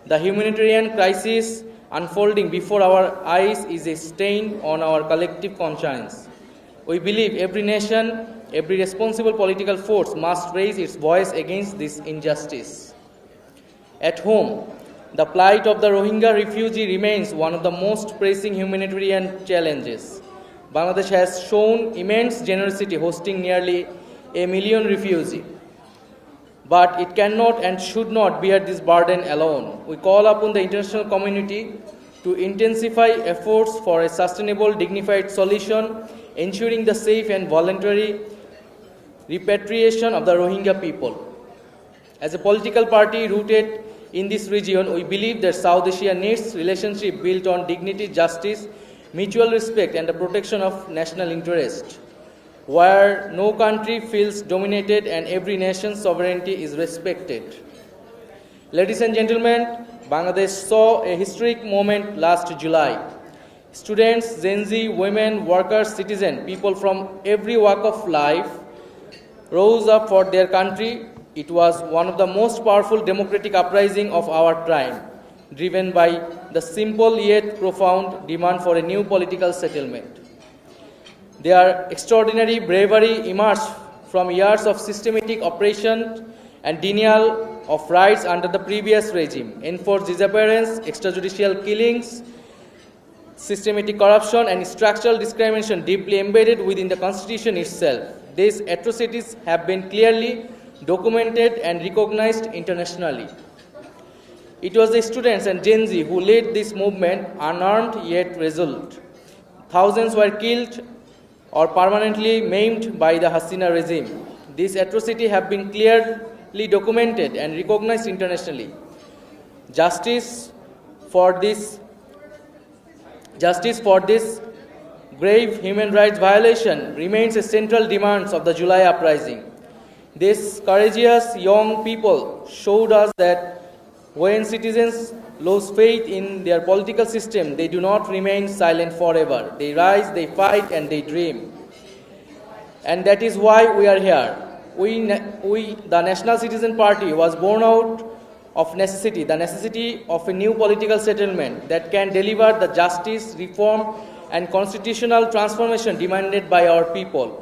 The humanitarian crisis unfolding before our eyes is a stain on our collective conscience. We believe every nation, every responsible political force must raise its voice against this injustice. At home, the plight of the Rohingya refugee remains one of the most pressing humanitarian challenges. Bangladesh has shown immense generosity hosting nearly 1 million refugees. But it cannot and should not bear this burden alone. We call upon the international community to intensify efforts for a sustainable, dignified solution, ensuring the safe and voluntary repatriation of the Rohingya people. As a political party rooted in this region, we believe that South Asia needs relationship built on dignity, justice, mutual respect, and the protection of national interest, where no country feels dominated and every nation's sovereignty is respected. Ladies and gentlemen, Bangladesh saw a historic moment last July. Students, Gen Z, women, workers, citizens, people from every walk of life rose up for their country. It was one of the most powerful democratic uprisings of our time, driven by the simple yet profound demand for a new political settlement. Their extraordinary bravery emerged from years of systematic oppression and denial of rights under the previous regime, enforced disappearance, extrajudicial killings, systematic corruption, and structural discrimination deeply embedded within the Constitution itself. These atrocities have been clearly documented and recognized internationally. It was the students and Gen Z who led this movement, unarmed yet resolute. Thousands were killed or permanently maimed by the Hasina regime. These atrocities have been clearly documented and recognized internationally. Justice for this grave human rights violation remains a central demand of the July uprising. These courageous young people showed us that when citizens lose faith in their political system, they do not remain silent forever. They rise, they fight, and they dream. And that is why we are here. The National Citizen Party, was born out of necessity, the necessity of a new political settlement that can deliver the justice, reform, and constitutional transformation demanded by our people.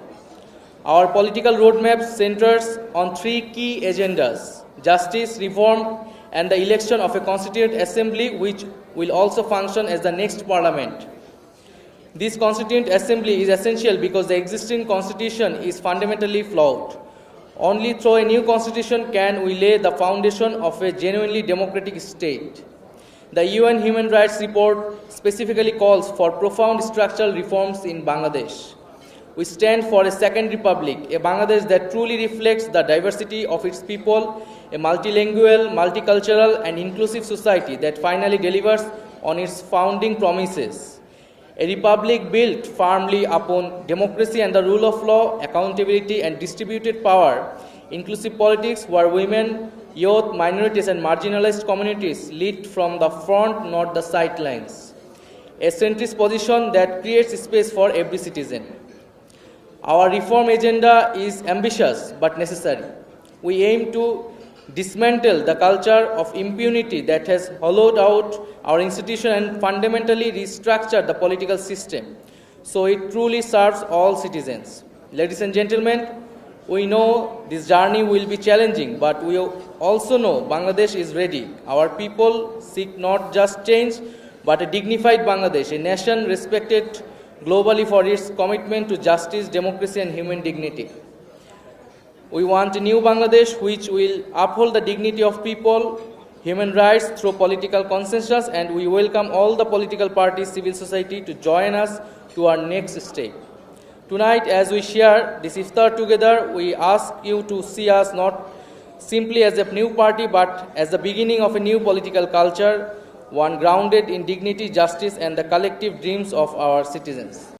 Our political roadmap centers on 3 key agendas: justice, reform, and the election of a constituent assembly which will also function as the next parliament. This constituent assembly is essential because the existing constitution is fundamentally flawed. Only through a new constitution can we lay the foundation of a genuinely democratic state. The UN Human Rights Report specifically calls for profound structural reforms in Bangladesh. We stand for a second republic, a Bangladesh that truly reflects the diversity of its people, a multilingual, multicultural, and inclusive society that finally delivers on its founding promises. A republic built firmly upon democracy and the rule of law, accountability, and distributed power, inclusive politics where women, youth, minorities, and marginalized communities lead from the front, not the sidelines. A centrist position that creates space for every citizen. Our reform agenda is ambitious but necessary. We aim to dismantle the culture of impunity that has hollowed out our institution and fundamentally restructure the political system so it truly serves all citizens. Ladies and gentlemen, we know this journey will be challenging, but we also know Bangladesh is ready. Our people seek not just change, but a dignified Bangladesh, a nation respected globally for its commitment to justice, democracy, and human dignity. We want a new Bangladesh which will uphold the dignity of people, human rights through political consensus, and we welcome all the political parties, civil society to join us to our next step. Tonight, as we share this iftar together, we ask you to see us not simply as a new party, but as the beginning of a new political culture, one grounded in dignity, justice, and the collective dreams of our citizens.